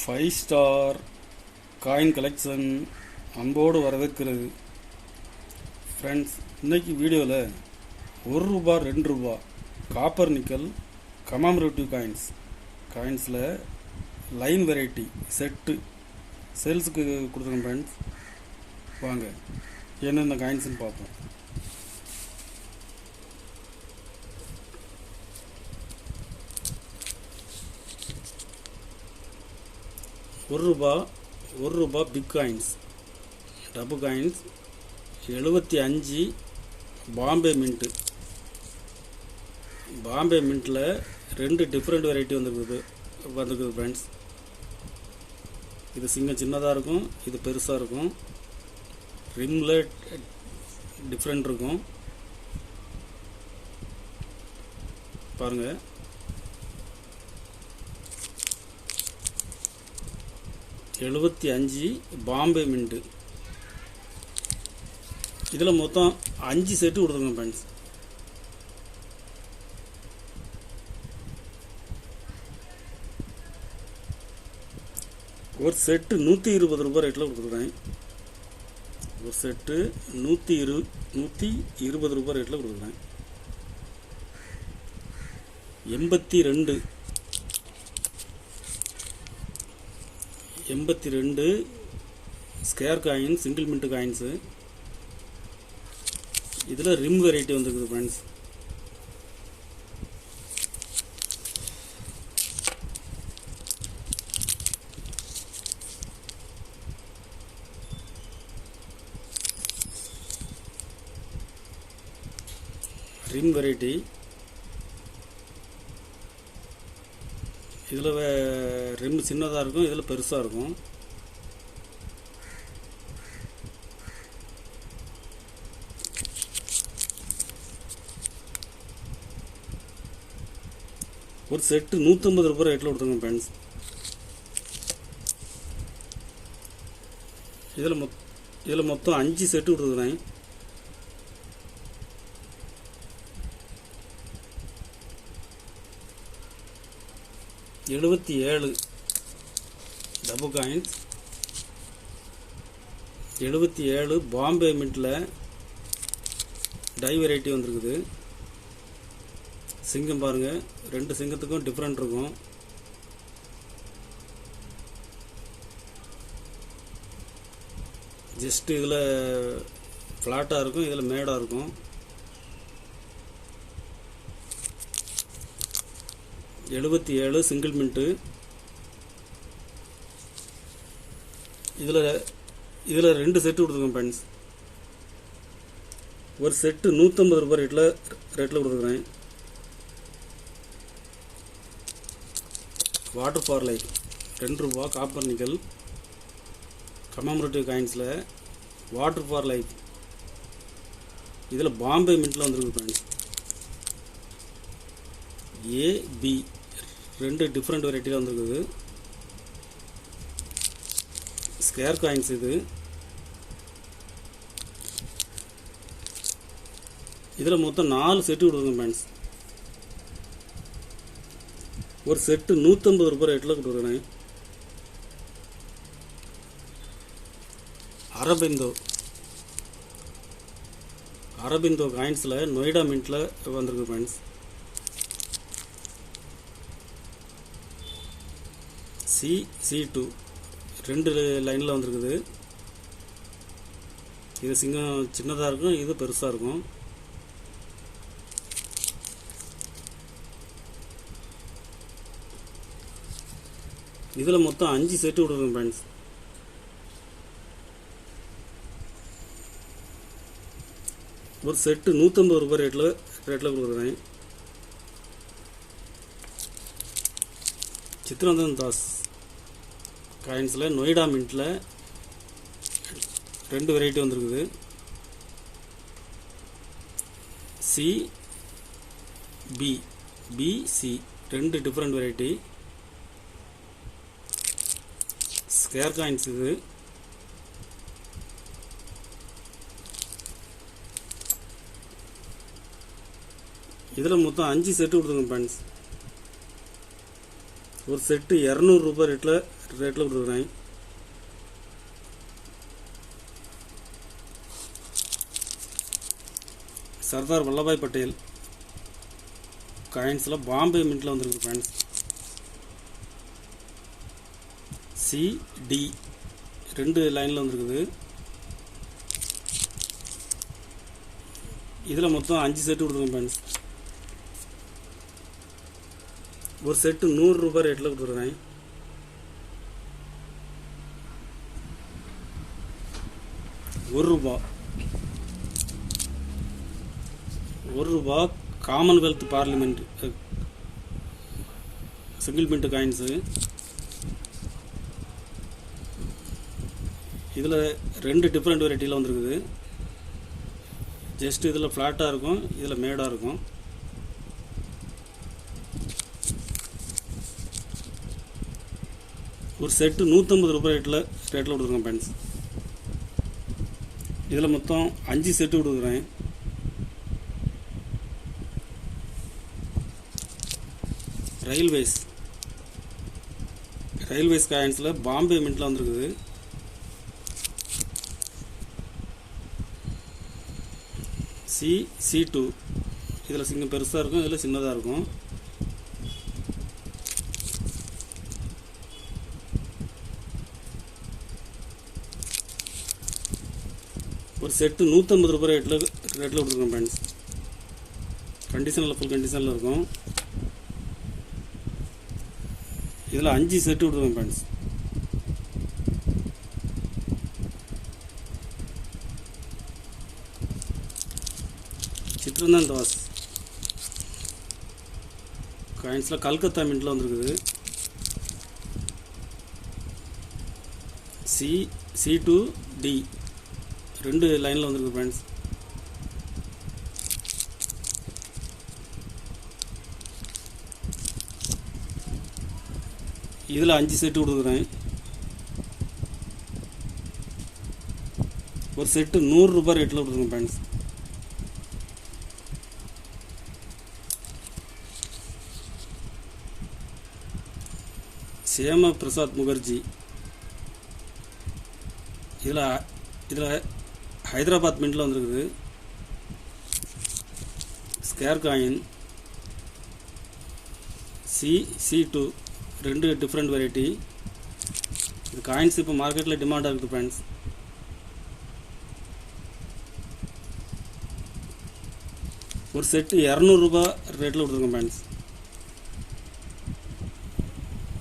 Five star coin collection அன்போடு வரவேற்கிறது. Friends, இன்றைக்கி வீடியோவில் ₹1 ₹2 காப்பர் நிக்கல் கமாமரேட்டிவ் காயின்ஸில் லைன் வெரைட்டி செட்டு சேல்ஸுக்கு கொடுத்துருக்கேன். ஃப்ரெண்ட்ஸ், வாங்க என்னென்ன காயின்ஸ்னு பார்ப்போம். ₹1 பிக் காயின்ஸ், டபு காயின்ஸ் 75 பாம்பே மின்ட்டில் 2 டிஃப்ரெண்ட் வெரைட்டி வந்துருக்குது ஃப்ரெண்ட்ஸ். இது சின்னதாக இருக்கும், இது பெருசாக இருக்கும். ரிம்மில் டிஃப்ரெண்ட் இருக்கும் பாருங்கள். ₹75 பாம்பே மின்ட்டு. இதில் மொத்தம் 5 செட்டு கொடுத்துருங்க ஃப்ரெண்ட்ஸ். ஒரு செட்டு ₹120 ரேட்டில் கொடுத்துருக்கேன். ஒரு செட்டு ₹120 ரேட்டில் கொடுத்துருக்கேன். 82 square coin single mint coins. இதில் ரிம் வெரைட்டி வந்துருக்குது ஃப்ரெண்ட்ஸ். ரிம் வெரைட்டி இதில் ரிம் சின்னதாக இருக்கும், இதில் பெருசாக இருக்கும். ஒரு செட்டு ₹150 ரேட்டில் கொடுத்துருங்க ஃப்ரெண்ட்ஸ். இதில் மொத்தம் 5 செட்டு கொடுத்துருக்குறேன். $77 டபு காயின்ஸ், 77 பாம்பே மின்ட்டில் டை வெரைட்டி வந்துருக்குது. சிங்கம் பாருங்கள், 2 சிங்கத்துக்கும் டிஃப்ரெண்ட் இருக்கும். ஜஸ்ட்டு இதில் ஃப்ளாட்டாக இருக்கும், இதில் மேடாக இருக்கும். 77 சிங்கிள் மின்ட்டு. இதில் 2 செட்டு கொடுத்துருக்கேன் ஃப்ரெண்ட்ஸ். ஒரு செட்டு ₹150 ரேட்டில் கொடுத்துருக்குறேன். Water for life ₹2 copper nickel commemorative காயின்ஸில் வாட்டர் ஃபார் லைஃப். இதில் பாம்பே மின்ட்டில் வந்துருக்கு ஃப்ரெண்ட்ஸ். ஏபி 2 டிஃப்ரெண்ட் வெரைட்டியில் வந்துருக்குது. ஸ்கேர் காயின்ஸ் இது. இதில் மொத்தம் 4 செட்டு கொடுக்குங்க ஃப்ரெண்ட்ஸ். ஒரு செட்டு ₹150 ரேட்டில் கொடுக்குறேன். அரபிந்தோ காயின்ஸில் நொய்டா மின்ட்டில் வந்திருக்கு ஃப்ரெண்ட்ஸ். C2 2 லைனில் வந்துருக்குது. இது சின்னதாக இருக்கும், இது பெருசாக இருக்கும். இதில் மொத்தம் 5 செட்டு கொடுக்குறேன் ஃப்ரெண்ட்ஸ். ஒரு செட்டு ₹150 ரேட்டில் கொடுக்குறேன். சித்ரந்தன் தாஸ் காயின்ஸில் நொய்டா மின்ட்டில் 2 வெரைட்டி வந்துருக்குது. BC 2 different variety. Square coins இது. இதில் மொத்தம் 5 செட்டு கொடுத்துருங்க ஃப்ரெண்ட்ஸ். ஒரு செட்டு ₹200 ரேட்டில் கொடுக்குறேன். சர்தார் வல்லபாய் பட்டேல் காயின்ஸில் பாம்பே மின்ட்டில் வந்துருக்கு ஃப்ரெண்ட்ஸ். CD 2 லைனில் வந்துருக்குது. இதில் மொத்தம் 5 செட்டு கொடுத்துருக்கோம் ஃப்ரெண்ட்ஸ். ஒரு செட்டு 100 ரூபாய் ரேட்டில் கொடுத்துருக்கேன். ஒரு ரூபா Commonwealth parliament single mint coins. இதில் 2 டிஃப்ரெண்ட் வெரைட்டியில் வந்துருக்குது. ஜஸ்ட் இதில் ஃப்ளாட்டாக இருக்கும், இதில் மேடாக இருக்கும். ஒரு செட்டு 150 ரூபாய் ரேட்டில் கொடுத்துருக்கேன் ஃப்ரெண்ட்ஸ். இதில் மொத்தம் 5 செட்டு கொடுக்குறேன். ரயில்வேஸ் காயின்ஸில் பாம்பே மின்ட்டில் வந்துருக்குது. C2 இதில் சிங்கம் பெருசாக இருக்கும், இதில் சின்னதாக இருக்கும். ஒரு செட்டு 150 ரூபாய் ரேட்டில் கொடுத்துருக்கோம் ஃப்ரெண்ட்ஸ். கண்டிஷனில் ஃபுல் கண்டிஷனில் இருக்கும். இதில் 5 செட்டு கொடுத்துருக்கோம் ஃப்ரெண்ட்ஸ். சித்ரந்தன் தாஸ் காயின்ஸில் கல்கத்தா மின்ட்டில் வந்துருக்குது. C2D 2 லைனில் வந்துருக்கு ஃப்ரெண்ட்ஸ். இதில் 5 செட்டு கொடுக்குறேன். ஒரு செட்டு 100 ரூபாய் ரேட்டில் கொடுக்குறேன் ஃப்ரெண்ட்ஸ். சேம பிரசாத் முகர்ஜி இதில் ஹைதராபாத் மின்ட்டில் வந்துருக்குது. Square coin C2 2 different variety. இது காயின்ஸ் இப்போ மார்க்கெட்டில் டிமாண்டாக இருக்குது ஃப்ரெண்ட்ஸ். ஒரு செட்டு 200 ரூபாய் ரேட்டில் கொடுத்துருக்கோம் ஃப்ரெண்ட்ஸ்.